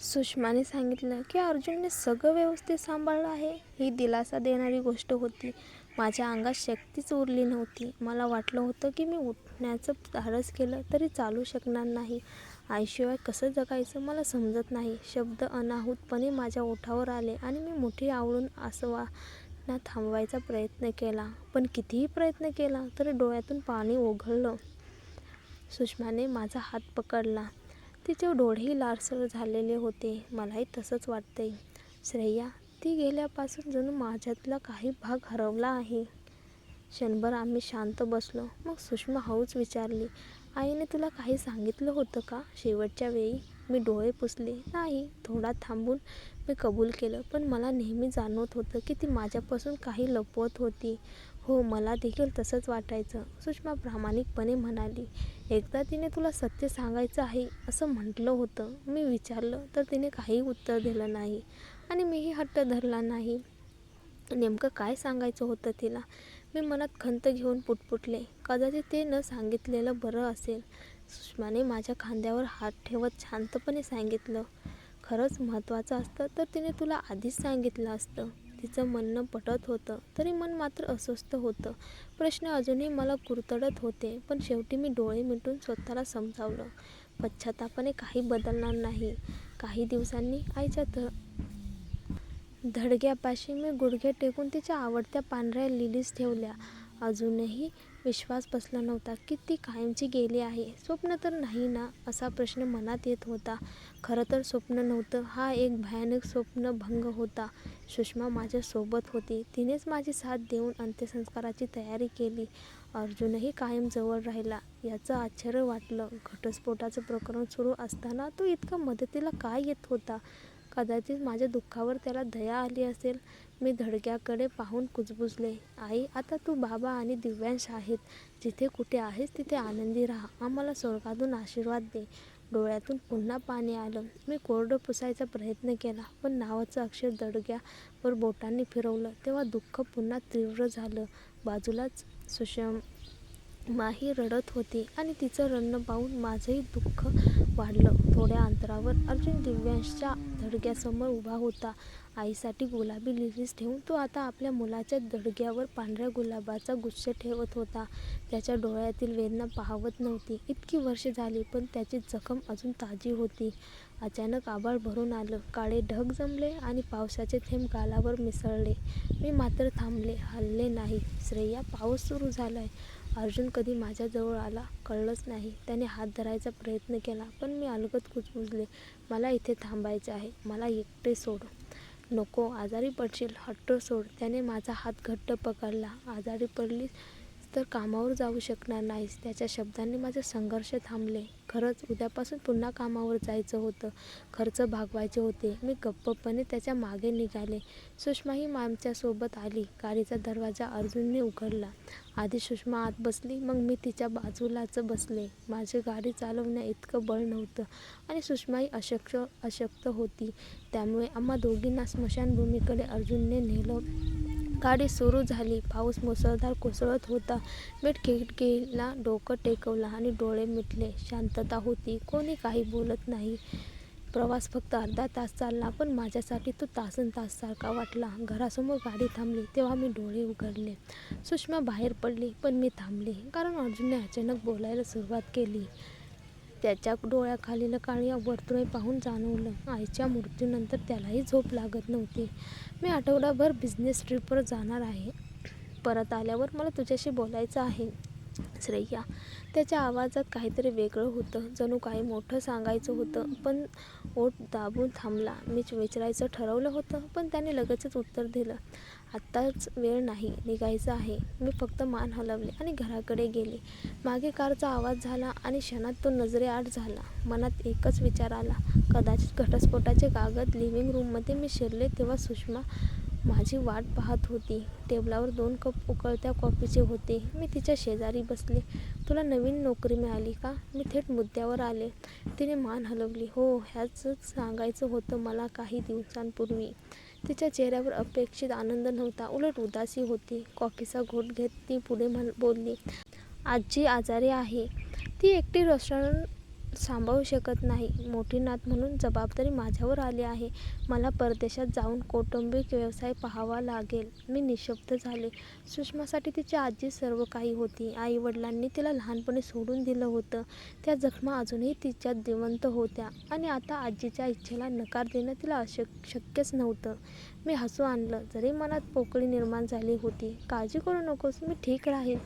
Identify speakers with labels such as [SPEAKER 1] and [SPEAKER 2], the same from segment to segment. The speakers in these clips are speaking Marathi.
[SPEAKER 1] सुषमाने सांगितलं की अर्जुनने सगळं व्यवस्थित सांभाळलं आहे. ही दिलासा देणारी गोष्ट होती. माझ्या अंगात शक्तीच उरली नव्हती. मला वाटलं होतं की मी उठण्याचं धाडस केलं तरी चालू शकणार नाही. आईशिवाय कसं जगायचं मला समजत नाही. शब्द अनाहूतपणे माझ्या ओठावर आले आणि मी मुठी आवळून आसवांना थांबवायचा प्रयत्न केला. पण कितीही प्रयत्न केला तरी डोळ्यातून पाणी ओघळलं. सुषमाने माझा हात पकडला. तिचे डोळेही लालसर झालेले होते. मलाही तसंच वाटतंय श्रेया. ती गेल्यापासून जणू माझ्यातला काही भाग हरवला आहे. क्षणभर आम्ही शांत बसलो. मग सुषमा हळूच विचारली, आईने तुला काही सांगितलं होतं का शेवटच्या वेळी? मी डोळे पुसले. नाही. थोडा थांबून मी कबूल केलं. पण मला नेहमी जाणवत होतं की ती माझ्यापासून काही लपवत होती. हो, मला देखील तसंच वाटायचं, सुषमा प्रामाणिकपणे म्हणाली. एकदा तिने तुला सत्य सांगायचं आहे असं म्हटलं होतं. मी विचारलं तर तिने काही उत्तर दिलं नाही आणि मीही हट्ट धरला नाही. नेमकं काय सांगायचं होतं तिला? मी मनात खंत घेऊन पुटपुटले. कदाचित ते न सांगितलेलं बरं असेल. सुषमाने माझ्या खांद्यावर हात ठेवत शांतपणे सांगितलं, खरंच महत्त्वाचं असतं तर तिने तुला आधीच सांगितलं असतं. तिचं म्हणणं पटत होतं तरी मन मात्र अस्वस्थ होतं. प्रश्न अजूनही मला कुरतडत होते. पण शेवटी मी डोळे मिटून स्वतःला समजावलं, पश्चात्तापाने काही बदलणार नाही. काही दिवसांनी आईच्या धडग्यापाशी मी गुडघे टेकून तिच्या आवडत्या पांढऱ्या लिलीज ठेवल्या. अजूनही विश्वास बसला नव्हता की ती कायमची गेली आहे. स्वप्न तर नाही ना, असा प्रश्न मनात येत होता. खरं तर स्वप्न नव्हतं. हा एक भयानक स्वप्नभंग होता. सुषमा माझ्या सोबत होती. तिनेच माझी साथ देऊन अंत्यसंस्काराची तयारी केली. अर्जुनही कायम जवळ राहिला. याचं आश्चर्य वाटलं. घटस्फोटाचं प्रकरण सुरू असताना तो इतका मदतीला का येत होता? कदाचित माझ्या दुःखावर त्याला दया आली असेल. मी धडग्याकडे पाहून कुजबुजले, आई, आता तू, बाबा आणि दिव्यांश आहेत. जिथे कुठे आहेस तिथे आनंदी राहा. आम्हाला स्वर्गातून आशीर्वाद दे. डोळ्यातून पुन्हा पाणी आलं. मी कोरडं पुसायचा प्रयत्न केला. पण नावाचं अक्षर दडग्यावर बोटांनी फिरवलं तेव्हा दुःख पुन्हा तीव्र झालं. बाजूलाच सुषमाही रडत होती आणि तिचं रडणं पाहून माझंही दुःख वाढलं. थोड्या अंतरावर अर्जुन दिव्यांशच्या धडग्यासमोर उभा होता. आईसाठी गुलाबी लिलीज ठेवून तो आता आपल्या मुलाच्या दडग्यावर पांढऱ्या गुलाबाचा गुच्छ ठेवत होता. त्याच्या डोळ्यातील वेदना पाहवत नव्हती. इतकी वर्षे झाली पण त्याची जखम अजून ताजी होती. अचानक आभाळ भरून आलं. काळे ढग जमले आणि पावसाचे थेंब गालावर मिसळले. मी मात्र थांबले, हलले नाही. श्रेया, पाऊस सुरू झालाय. अर्जुन कधी माझ्याजवळ आला कळलंच नाही. त्याने हात धरायचा प्रयत्न केला पण मी अलगद कुजबुजले. मला इथे थांबायचे आहे. मला एकटे सोड. नको, आजारी पडशील. हट्ट सोड. त्याने माझा हात घट्ट पकडला. आजारी पडलीस तर कामावर जाऊ शकणार नाहीस. त्याच्या शब्दांनी माझे संघर्ष थांबले. खरंच उद्यापासून पुन्हा कामावर जायचं होतं. खर्च भागवायचे होते. मी गप्पपणे त्याच्या मागे निघाले. सुषमाही आमच्यासोबत आली. गाडीचा दरवाजा अर्जुनने उघडला. आधी सुषमा आत बसली, मग मी तिच्या बाजूलाच बसले. माझे गाडी चालवण्या इतकं बळ नव्हतं आणि सुषमाही अशक्त होती. त्यामुळे आम्हा दोघींना स्मशानभूमीकडे अर्जुनने नेलं. गाडी सुरू झाली. पाऊस मुसळधार कोसळत होता. मी खिडकीला डोकं टेकवलं आणि डोळे मिटले. शांतता होती. कोणी काही बोलत नाही. प्रवास फक्त अर्धा तास चालला पण माझ्यासाठी तो तासनतास सारखा वाटला. घरासमोर गाडी थांबली तेव्हा मी डोळे उघडले. सुषमा बाहेर पडली पण मी थांबले. कारण अर्जुनने अचानक बोलायला सुरुवात केली. त्याच्या डोळ्याखालील काळी वर्तुळे पाहून जाणवलं, आईच्या मृत्यूनंतर त्यालाही झोप लागत नव्हती. मी आठवडाभर बिझनेस ट्रिपवर जाणार आहे. परत आल्यावर मला तुझ्याशी बोलायचं आहे श्रेया. त्याच्या आवाजात काहीतरी वेगळं होतं. जणू काही मोठं सांगायचं होतं. पण ओठ दाबून थांबला. मीच विचारायचं ठरवलं होतं पण त्याने लगेचच उत्तर दिलं, आत्ताच वेळ नाही, निघायचं आहे. मी फक्त मान हलवले आणि घराकडे गेले. मागे कारचा आवाज झाला आणि क्षणात तो नजरेआड झाला. मनात एकच विचार आला, कदाचित घटस्फोटाचे कागद. लिव्हिंग रूममध्ये मी शिरले तेव्हा सुषमा माझी वाट पाहत होती. टेबलावर 2 कप उकळत्या कॉफीचे होते. मी तिच्या शेजारी बसले. तुला नवीन नोकरी मिळाली का? मी थेट मुद्द्यावर आले. तिने मान हलवली. हो, ह्याचंच सांगायचं होतं मला काही दिवसांपूर्वी. तिच्या चेहऱ्यावर अपेक्षित आनंद नव्हता, उलट उदासी होती. कॉफीचा घोट घेत ती पुढे बोलली, आजी आजारी आहे. ती एकटी सांभाळू शकत नाही. मोठी नात म्हणून जबाबदारी माझ्यावर आली आहे. मला परदेशात जाऊन कौटुंबिक व्यवसाय पाहावा लागेल. मी निशब्द झाले. सुषमासाठी तिची आजी सर्व काही होती. आई-वडिलांनी तिला लहानपणी सोडून दिलं होतं. त्या जखमा अजूनही तिच्यात जिवंत होत्या आणि आता आजीच्या इच्छेला नकार देणं तिला शक्यच नव्हतं. मी हसू आणलं. जरी मनात पोकळी निर्माण झाली होती. काळजी करू नकोस, मी ठीक राहीन.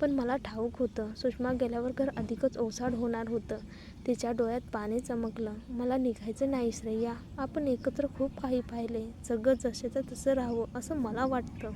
[SPEAKER 1] पण मला ठाऊक होतं, सुषमा गेल्यावर घर अधिकच ओसाड होणार होतं. तिच्या डोळ्यात पाणी चमकलं. मला निघायचं नाही श्रेया. आपण एकत्र खूप काही पाहिले. सगळं जसेच्या तसं राहावं असं मला वाटतं.